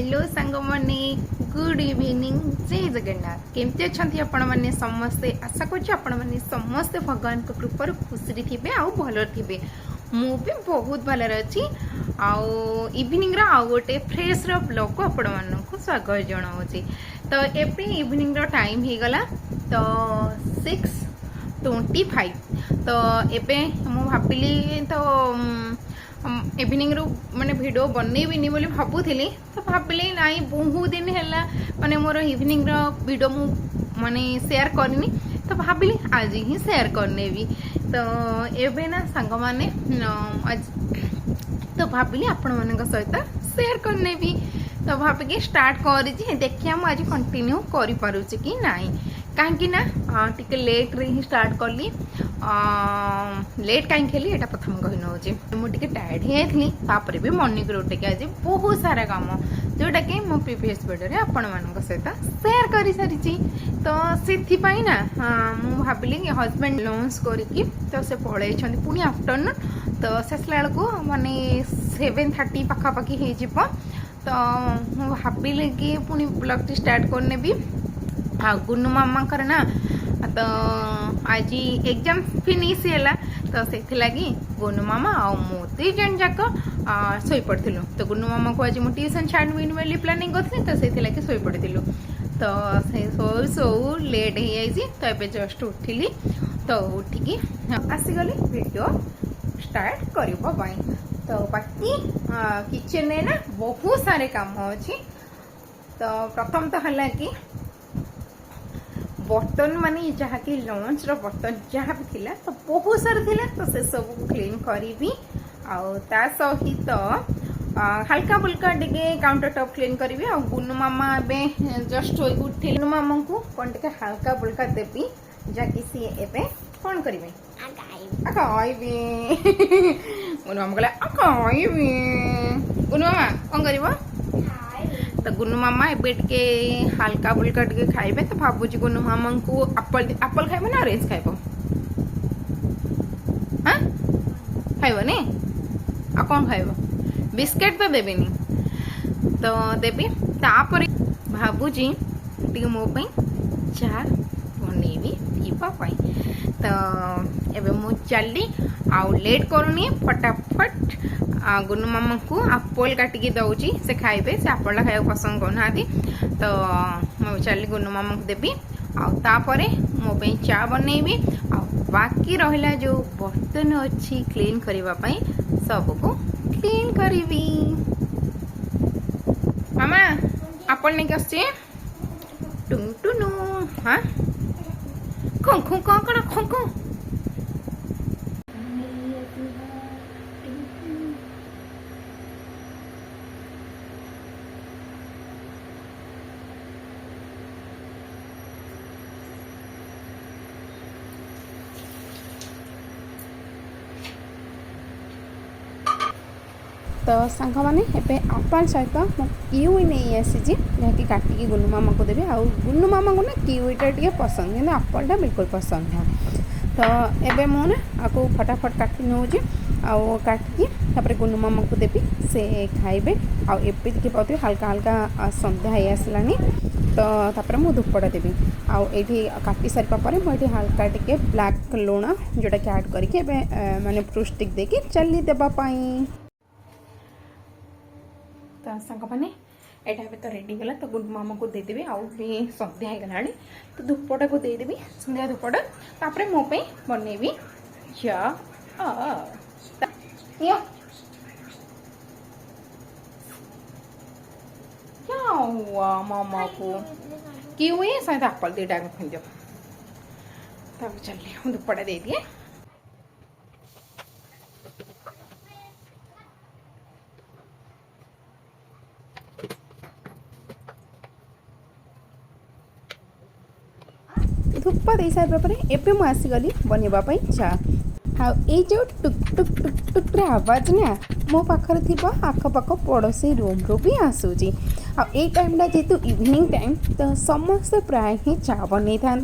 Hello सांग माने good evening जय जगन्नाथ केमती अच्छा आपण मैंने समस्ते आशा करें समस्ते भगवान को कृपार खुशी थे आउ भल थे मु भी बहुत भलर अच्छी आउ इवनिंग आउ गोटे फ्रेश ब्लॉग को आपण मानक स्वागत जनाऊँगी। तो एवं इवनिंग टाइम हो गला तो 6:25 तो एबे मु भाविली तो इवनिंग रू माने वीडियो बनैबिनी बोली भाबुथिली तो भाविली नाई बहुत दिन है माने मोर इवनिंग रो वीडियो मु माने शेयर करनी तो भाविली आज ही शेयर करनेबी। तो एबे ना सांग माने आज तो भाविली आपण मानक सहित शेयर करनेबी तो भाविकी स्टार्ट कर देखिए मुझे आज कंटिन्यू करि पारुछि कि नाई कहीं ना टिके लेट रे ही स्टार्ट कली लेट कहीं खेली एटा प्रथम कही नौ मुझे टायर्ड ही तापर भी मॉर्निंग उठे आज बहुत सारा काम जोटा कि मो प्रीवियस वीडियो आपण मान सहित शेयर कर सारी तो से ना मु भाविली हजबैंड लंच करके तो से पड़े पुणी आफ्टरनून तो शेषला बेलू माने 7:30 पाखापाखि हो तो मु भाविली कि पुणी ब्लॉग स्टार्ट करने भी हाँ गुन्नू मामा ना तो आज एग्जाम फिनिश है तो से लगी गुन्नू मामा आ दुई जन जाक शोई पड़ू तो गुन्नू मामा को आज मुझे ट्यूशन छाड़बी बोली प्लानिंग करी तो से लगी शोई पड़ू तो से सो लेट हो जाए तो ये जस्ट उठिली तो उठिकी आसीगली वीडियो स्टार्ट करने तो बाकी किचन में ना बहुत सारे काम अच्छी। तो प्रथम तो है कि बर्तन माने जहाँ कि लंच रो बर्तन जहाँ भी थिला तो बहुत सारा थिला तो से सब क्लीन करी आ सहित हल्का फुल्का टे काउंटर टॉप क्लीन करी आ गुन्नू मामा ए जस्ट उठे गुन्नू मामा को कौन टे हल्का फुल्का देवी जहाँकि सी एवं कौन करेंगे गुन्नू मामा कहले गुन्नू मामा कौन कर तो गुन्नू मामा एबे हल्का फुल्का टे खाइबे तो भावुची गुन्नू मामा को एप्पल खाइबो ना ऑरेंज खाइबो हाँ खाइबो ने आ कौन खाइबो बिस्किट तो देबेनी तो देबी तापर भावुची टे मो पई चा बनेबी पीवा पई तो एबे मु चली आउ लेट करूनी फटाफट गुन्नू मामा को एप्पल काटिकी दौची से खाइबे से एप्पल खाया पसंद करना तो मु चली गुन्नू मामा को देवी आपर मो चा बनैबी आ बाकी रहा जो बर्तन अच्छी क्लीन करने सबको क्लीन करी मामा एप्पल नहीं आसचे टुनटुनु हाँ खो कौन खो तो सांग मैंने एप्पल सहित किवी नहीं आसी जहाँकि काटिकी गुन्नू मामा को देवी आ गुन्नू मामा को ना किवीटा टे पसंद कि एप्पलटा बिल्कुल पसंद है। तो एबे मु ना आपको फटाफट काटी नौजी आउ काटिकी गुन्नू मामा को देवी से खाइबे आ देखिए पाते हल्का हल्का सन्ध्या हो आसलानी तो तापर मु धूपटा देवी आठी काटी सारा पर मुझे हल्का टे ब्लैक लुण जोटा कि ऐड करके माने फ्रूस्टिक देकी चली देवाई तो सांग मैंने यहाँ तो रेडी गला तो गुन्नू मामा को देदेवी आउ भी सन्ध्या हो गला तो धूपटा को देदेवी सन्ध्या धूपटा तापर मो पे बनैबी चा क्या हुआ मामा को किवी शायद एप्पल दीटा फेंक दो तब चलिए धूपटा दे दिए धूप दे सारा पर एबे मु आसीगली बनवाई चा हाँ ये जो टुक टुक टुक टुक आवाज ना मो पाखर थी आखपाख पड़ोसी रूम रू भी आसूची आ टाइमटा जेहेतु इवनिंग टाइम तो समस्ते प्राय ही चा बन था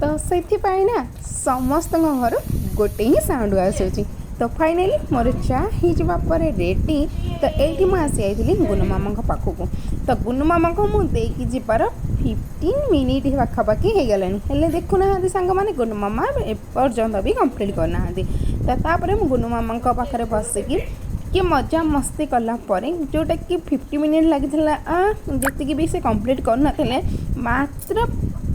तो से ना समस्त घर गोटे ही साउंड आसूची तो फाइनाली मोर चा हो रेडी। तो ये मुझे आई गुनु मामा पाखक। तो गुनु मामा को मुझे जीवार 15 मिनिट पाखापाखि हो गला हेल्ले देखुना सांग मैंने गुनु मामा एपर्यंत भी कंप्लीट करना। तो गुनु मामा पाखे बसिकी कि मजा मस्ती कलापर जोटा कि 50 मिनिट लगी जी भी से कंप्लीट करना मात्र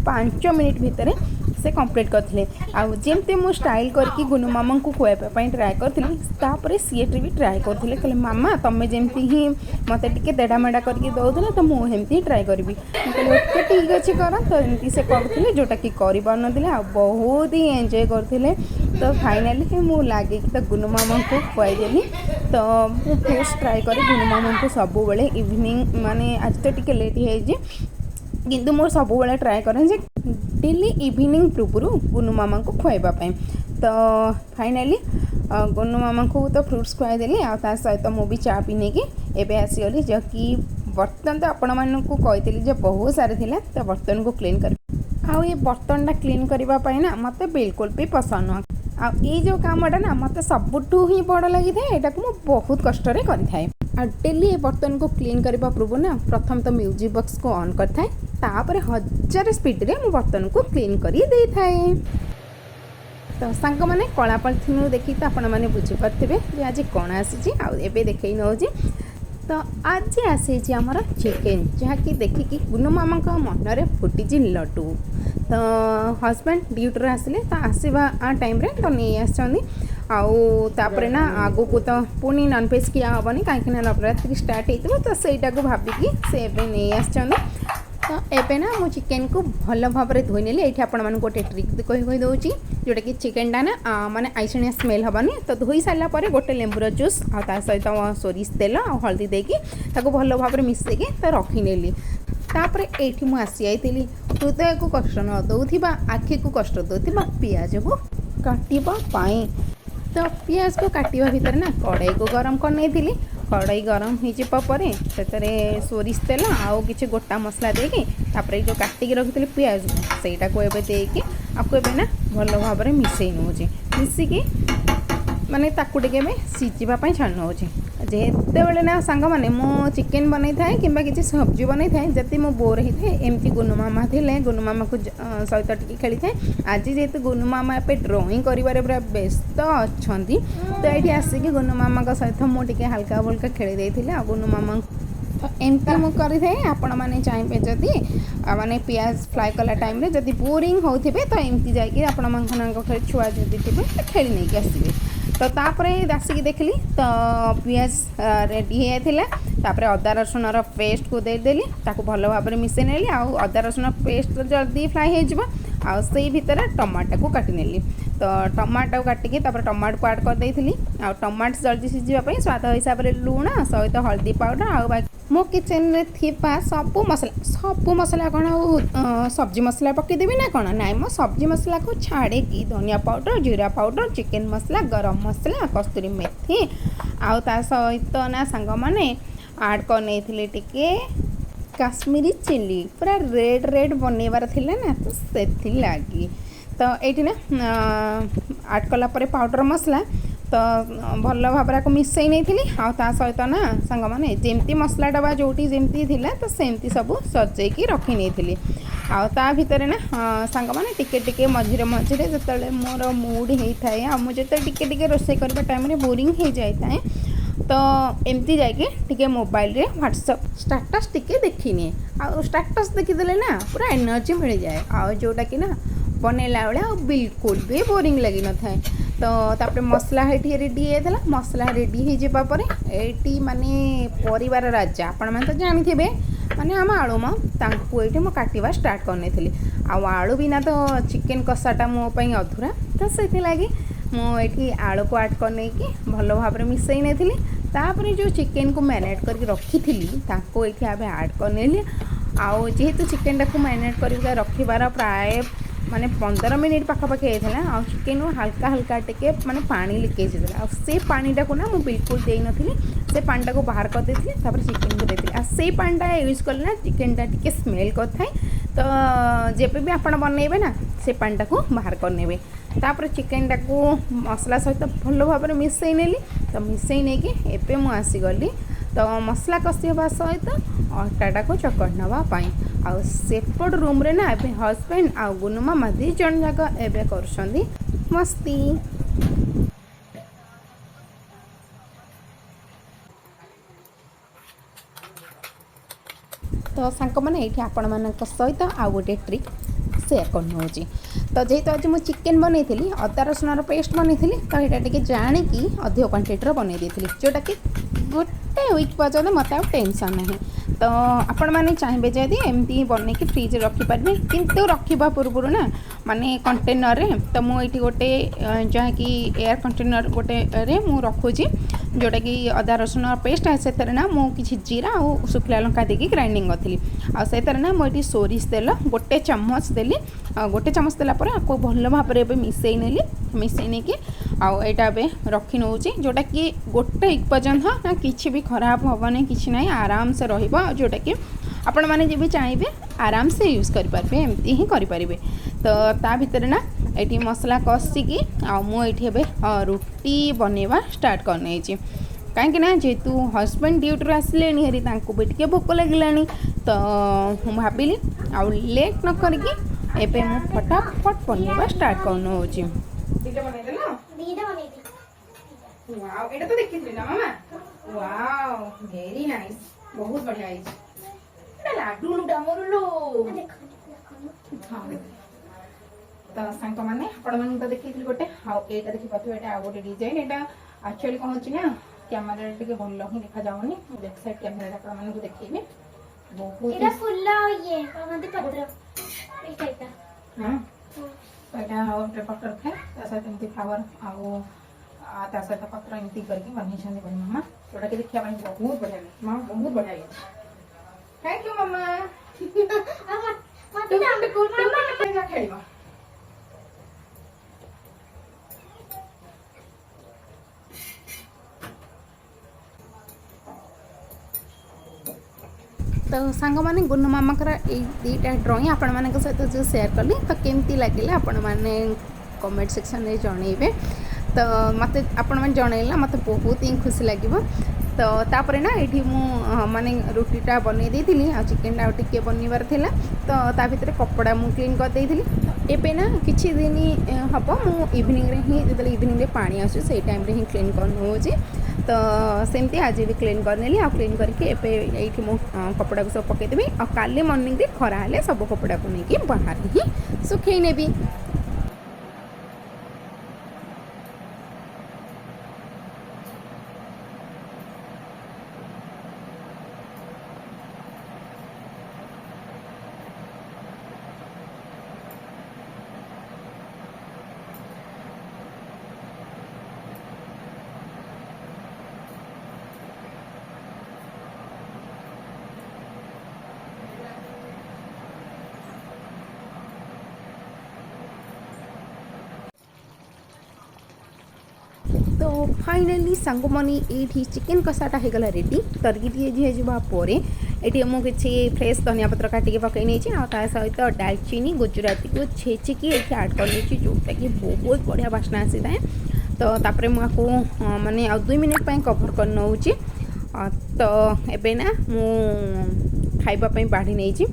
5 मिनिट भितर से कंप्लीट करते आमती मु स्टाइल करके गुनु मामा को खुआइबा ट्राए करी सी भी ट्राए करते कहले मामा तुम जमी ही मत टे तेढ़ा मेढ़ा करके दौला तो मुझे ट्राए करी ओके ठीक अच्छे कर तो एमती से करते जोटा कि कर बहुत ही एंजॉय करते। तो फाइनाली मु लगे तो गुनु मामा को खुआईदेली। तो फर्स्ट ट्राए करी गुनु मामा को सब बेले इवनिंग माने आज तो टी लेट हो किंतु मोर सब बेले ट्राए करें डेली इवनिंग पूर्व गुनु मामा को खुआइबापी। तो फाइनाली गुनु मामा को तो फ्रुट्स खुआईदेली आ सहित मु भी चा पी नहीं कि आसीगली जो कि बर्तन तो आपण मानक कही बहुत सारे थिला। तो बर्तन को क्लीन कर आउ ये बर्तनटा क्लीन करने ना मत बिल्कुल भी पसंद नुह। आ जो कामटा ना मत सबुठू ही बड़ लगी था यहाँ को बहुत कष्ट करें। डेली ये बर्तन को क्लीन करने पूर्व ना प्रथम तो म्यूजिक बॉक्स को ऑन करता है तापर 1000 स्पीड रे मु बर्तन को क्लीन करी दे थाए। तो सांग मैंने कला पॉलिथिन देखी तो आपण मैंने बुझीपारे आज कौन आसी आबे देखे नौ। तो आज आसी आमर चिकेन जहाँकि देखिकी गुनु मामा मनरे फुटी लड्डू। तो हजबैंड ड्यूटी आसिले तो आसवा टाइम रे तो नहीं आउे ना आगु को तो पुणी नॉनवेज किया हेनी कहीं नवरात्रि स्टार्ट हो तो सहीटा को भाविकी से नहीं आस। तो एबे ना मु चिकेन को भल भाव में धोई नेली। ये आपण मानक गोटे ट्रिक कही दूसरी जोटा कि चिकेनटा ना माने आइसणिया स्मेल हेनी। तो धोई सारापर गोटे लेंबूर जूस आ सहित सोरिष तेल आ हल्दी देकी भल भाव में मिसेकी तो रखिनेली। तापर ये मुझे आसी आई हृदय को कष्ट न दौथिबा आखि को कष्ट दौथिबा पियाज को काटिबाई। तो पियाज को काटिबा भितर ना कड़ाई को गरम कर नहीं कड़ाई गरम हो सोरिष तेल आउ कि गोटा मसला देकी जो काटिकी रखी पियाज सेटा को एबे देकी आपको एबे ना भल भाव में मिसई नौ मिसिकी माने ताकू टिके सीझापी छाड़ नौ। जेते बेले ना सांग मैंने मो चिकेन बनई थाए किंबा किसी सब्जी बनई थाए जति मो बोर होता है एमती गुनु मामा थे गुनु मामा को सहित टी खेली थाए। आज जेहेतु गुनु मामा ए ड्रॉइंग कर पूरा व्यस्त अच्छा तो ये आसिक गुनु मामा सहित मुझे हल्का फुल्का खेली गुनु मामा एमती मुझे करें आपण मैंने चाहिए जदि माने पियाज फ्राए कला टाइम रे जदि बोरिंग होते तो एमती जाकि आपण छुआ जदि थे खेली नहीं आसवे। तो तापर आसिक देखली तो पियाज रेडी होता अदा रसुण पेस्ट को देदेली भल भाव में मिसई नेली अदा रसुण पेस्ट जल्दी फ्राए हो से भितर टमाटो को काटी नेली। तो टमाटो काटिकी टमाटो को ऐड कर देली टमाटो जल्दी सीझापी स्वाद हिसाब से लुण सहित हल्दी पाउडर आ मो किचन रे थिपा सबू मसला कौन सब्जी मसला पकईदेवी ना कौन ना मो सब्जी मसला को छाड़े कि धनिया पाउडर जीरा पाउडर चिकेन मसला गरम मसला कस्तूरी मेथी आ सहित ना सांग मैंने ऐड कर नहीं टिके काश्मीरी चिली पूरा रेड रेड बनइबार थिला ना तो से लगी। तो ये ना ऐड कलापर पाउडर मसला तो भल भाव में मिसई नहीं सहित ना सांग मैंने जमती मसला डबा जोटी जमती थिला तो सेमती सब सजेकी रखी नहीं आ भितर ना सांग मैंने टिके टिके मझिरे मझिरे जिते मोर मूड होता है मुझे टिके टिके रोषे करबा टाइम रे बोरिंग हो जाए तो एमती जाके मोबाइल रे व्हाट्सएप स्टेटस टिके देखिनी आ स्टेटस देखीदेले ना पूरा एनर्जी मिल जाए आ जोटा कि ना बनैला बेले बिल्कुल भी बोरिंग लगी न थाए। तो तापर मसला ये रेडी होता मसला रेडी होपर ये माने परिवार राजा आपण मैंने तो जानी माने आम आलुम तांकु ये मो काटिबा स्टार्ट करनी थी आलू बिना तो चिकेन कषाटा मोपाई अधूरा। तो से लगी मुझे आलू को ऐड कर नहीं कि भल भाव में मिसई नहीं तापर जो चिकेन को मैरिनेट करके रखी थी ताको ये ऐड कर नहीं आउ जेहेतु चिकेन टाक मैरिनेट कर रखिबार प्राय माने 15 मिनिट पाखापाखि होता आ चिकेन हल्का हल्का टिके माने पानी लिकेज होता से पानीटा को ना मुझे बिल्कुल दे नी से पानीटा को बाहर कर देती चिकेन को देती से पानीटा यूज कले ना चिकेनटा टिके स्मेल कर थाए। तो जेबे भी आपण बनइबे ना से पानी को बाहर करने तापर चिकेन टाकू मसला सहित भल भाव में मिसई नेली तो मिसई नहीं कि एबे मु आसीगली तो मसला कषिवा सहित अटाटा को चकड़ नापी आ सेपट रूम रे ना एबे हस्बैंड आ गुनु मामा दी जन जाक एबे करछंदी मस्ती। तो सांक मैंने ये आपण मान सहित आउ गोटे ट्रिक सेयार कर तो जेहेतु आज मुझे चिकेन बनई अदा रसुण पेस्ट बनई तो यहाँ टे जाणी अधिक क्वांटिटी बनई जोटा कि गोटे वीक पर्यटन मत आ टेंशन ना तो आपण मैंने चाहिए जदि एमती बन के फ्रिज रखिपारे किंतु रखा पूर्व ना माने कंटेनर रे तो मुझे गोटे जहाँकि एयर कंटेनर गोटे रे मु रखुची जोटा कि अदा रसुण पेस्ट से ना मुझे जीरा और शुखला लंका देकी ग्राइंडिंग करी आर ना मुझे सोरिष तेल गोटे चमच देली गोटे चमच देलापर आपको भल भाव में मिसई नेली मिसई नहीं कि आईटा रखी नौ जोटा कि गोटे वीक पर्यंत ना किसी भी खराब हेनी कि ना आराम से रोटा कि आपण मैंने जब भी चाहिए आराम से यूज करें एमती ही करें तो ता भीतर ना ये मसला कषिकी मुझे रुटी बनवा स्टार्ट करने कहीं ना जेहेतु हस्बैंड ड्यूटी आसिले हेरी भी टे भोक लगे तो मुझे भाविली आउ लेट न करके एबे मु फटाफट बनवा स्टार्ट करना वाओ एटा तो देखिथि ना मामा वाओ वेरी नाइस बहुत बढ़िया है एटा लाडू लुडा मोरलो तो सांक माने आपण मन तो देखिथि गोटे हाउ एटा देखि पथो एटा आ गोटे डिजाइन एटा एक्चुअली कोन होछि ना कैमरा रे टिके भल ही देखा जाउनी बैक साइड कैमरा आपण मन को देखिबे बहुत एटा फुल ये हमते पत्र ए टाइपा हां एटा और पत्र थे तासा एमती फ्लावर आउ ता सहित पत्र एमती करके बनी मामा जोटा कि देखिया बहुत बढ़िया मामा बहुत बढ़िया है थैंक यू मामा जा खेलिबा तो सांग मैंने गुनु मामा दीटा ड्रॉइंग आपण मान सहित जो शेयर कली तो केमती लगे आपण मैंने कमेंट सेक्शन में जनइबे तो मत आपण मैंने जनइला मत बहुत ही खुशी लगे तो तापर ना ये माने रुटीटा बनई देती आ चिकेनटा टिके बनवार थिला तो ता भीतर कपड़ा मु क्लीन कर देइथिली एबे ना किछि दिन हम मु इवनिंग रे ही जब इवनिंग रे पानी आसु से टाइम रे ही क्लीन करनो होची तो सेमती आज भी क्लीन करनेली आ क्लीन करके एबे एठी मु कपड़ा को सब पके देबी आ काली मॉर्निंग रे खरा हेले सब कपड़ा को नेकी बाहर ही सुखै नेबी। तो फाइनाली सांग मैंने ये चिकेन कषाटा होगला रेडी तरकी दिए जापर ये मुझे फ्रेश धनिया पत्र काटिकी पकई नहीं आ सहित डालचीनी गुजराती को छेचिकी ये आड कर जोटा कि बहुत बढ़िया बास्ना आसी थाए तो तापर मुझे माने आ 2 मिनट कवर कर नौ तो एबे ना मु खाइबापी बाढ़ी नहीं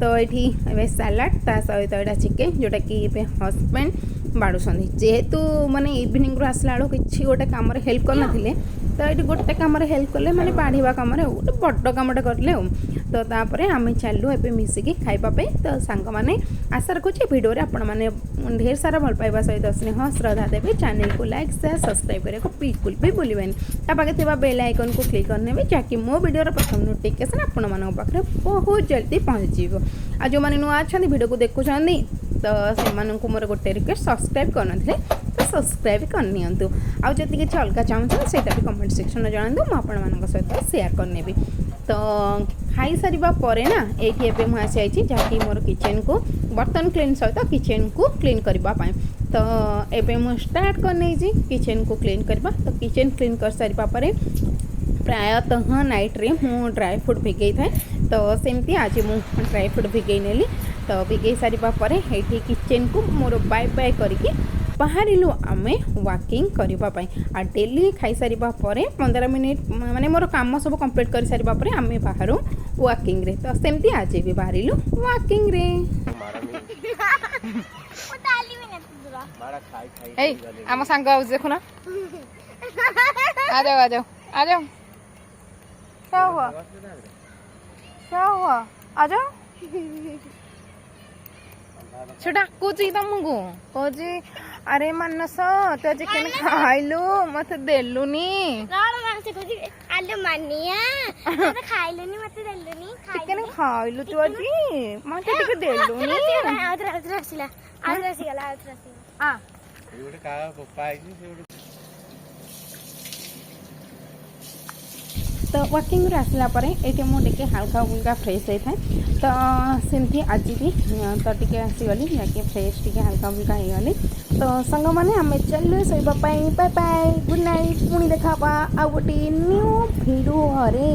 तो ये सलाड ता सहित यहाँ चिकेन जोटा कि हस्बैंड बाड़ुंट जेहेतु माने इवनिंग रू आसला बेलू कि गोटे कम हेल्प करनथिले तो ये गोटे कम हेल्प कले माने बाढ़ा कम गोटे बड़ कमटे करें तो तापर आम चलू ए मिसिकी खाइबापी तो सांग मैंने आशा रखुच्छे भिडियो आपण मैंने ढेर सारा भल पाइबा सहित स्नेह श्रद्धा देवे चैनल को लाइक शेयर सब्सक्राइब करने को बिल्कुल भी भूलें पाखे थी बेल आइकन को क्लिक करने जहाँकि मो वीडियो प्रथम नोटिफिकेशन आपण मान पाखे बहुत जल्दी पहुँच आ जो मैंने नुआ अच्छा वीडियो को देखुं तो से मोर गोटे रिक्वेस्ट सब्सक्राइब करनथिले तो सब्सक्राइब करनी आउ जब किसी अलग चाहूँ से भी कमेंट सेक्शन में जनातु मुझे सहित शेयर करने तो खाई सारिबा परे ना ये मुझे जहाँकि मोर किचन को बर्तन क्लीन सहित किचन को क्लीन करने तो ये मुझे स्टार्ट करने किचन को क्लीन करवा तो किचन क्लीन कर सारिबा परे प्रायतः नाइट रे मु ड्राई फ्रूट भिगई थाए तो सेमती आज मु ड्राई फ्रूट भिगई नेली ତ ବିଗେଇ ସାରିବା ପରେ ଏଇଠି କିଚେନ୍କୁ ମୋର ବାଏ ବାଏ କରିକି ବାହାରିଲୁ ଆମେ ୱାକିଂ କରିବା ପାଇଁ। ଆଉ ଡେଲି ଖାଇସାରିବା ପରେ 15 ମିନିଟ୍ ମାନେ ମୋର କାମ ସବୁ କମ୍ପ୍ଲିଟ୍ କରିସାରିବା ପରେ ଆମେ ବାହାରୁ ୱାକିଂରେ। ତ ସେମିତି ଆଜି ବି ବାହାରିଲୁ ୱାକିଂରେ। ଏଇ ଆମ ସାଙ୍ଗ ଆଉଛି ଦେଖୁନ। आ जाओ आ जाओ आ जाओ। क्या हुआ क्या हुआ आ जाओ। ସେ ଡାକୁଛି ତମକୁ କହୁଛି ଆରେ ମାନସ ତୁ ଚିକେନ ଖାଇଲୁ ମତେ ଦେଲୁନି। ଆଲୋ ମାନିଆ ଖାଇଲୁନି ମତେ ଦେଲୁନି ଚିକେନ ଖାଇଲୁ ତୁ ଆଜି ମତେ ଟିକେ ଦେଲୁନି। ଆଉଥରେ ଆସିଲା ଆଉଥରେ ଆସିଗଲା ଆଉଥରେ ଆସିଗଲା। ତ ୱାକିଂରୁ ଆସିଲା ପରେ ଏଇଠି ମୁଁ ଟିକେ ହାଲକା ଫୁଲକା ଫ୍ରେଶ୍ ହେଇଥାଏ। ତ ସେମିତି ଆଜି ବି ତ ଟିକେ ଆସିଗଲି ଯାକି ଫ୍ରେଶ୍ ଟିକେ ହାଲକା ଫୁଲକା ହେଇଗଲି। ତ ସାଙ୍ଗମାନେ ଆମେ ଚାଲିଲୁ ଶୋଇବା ପାଇଁ। Bye bye good night. ପୁଣି ଦେଖା ହେବା ଆଉ ଗୋଟେ ନ୍ୟୁ ଭିଡ଼ିଓରେ।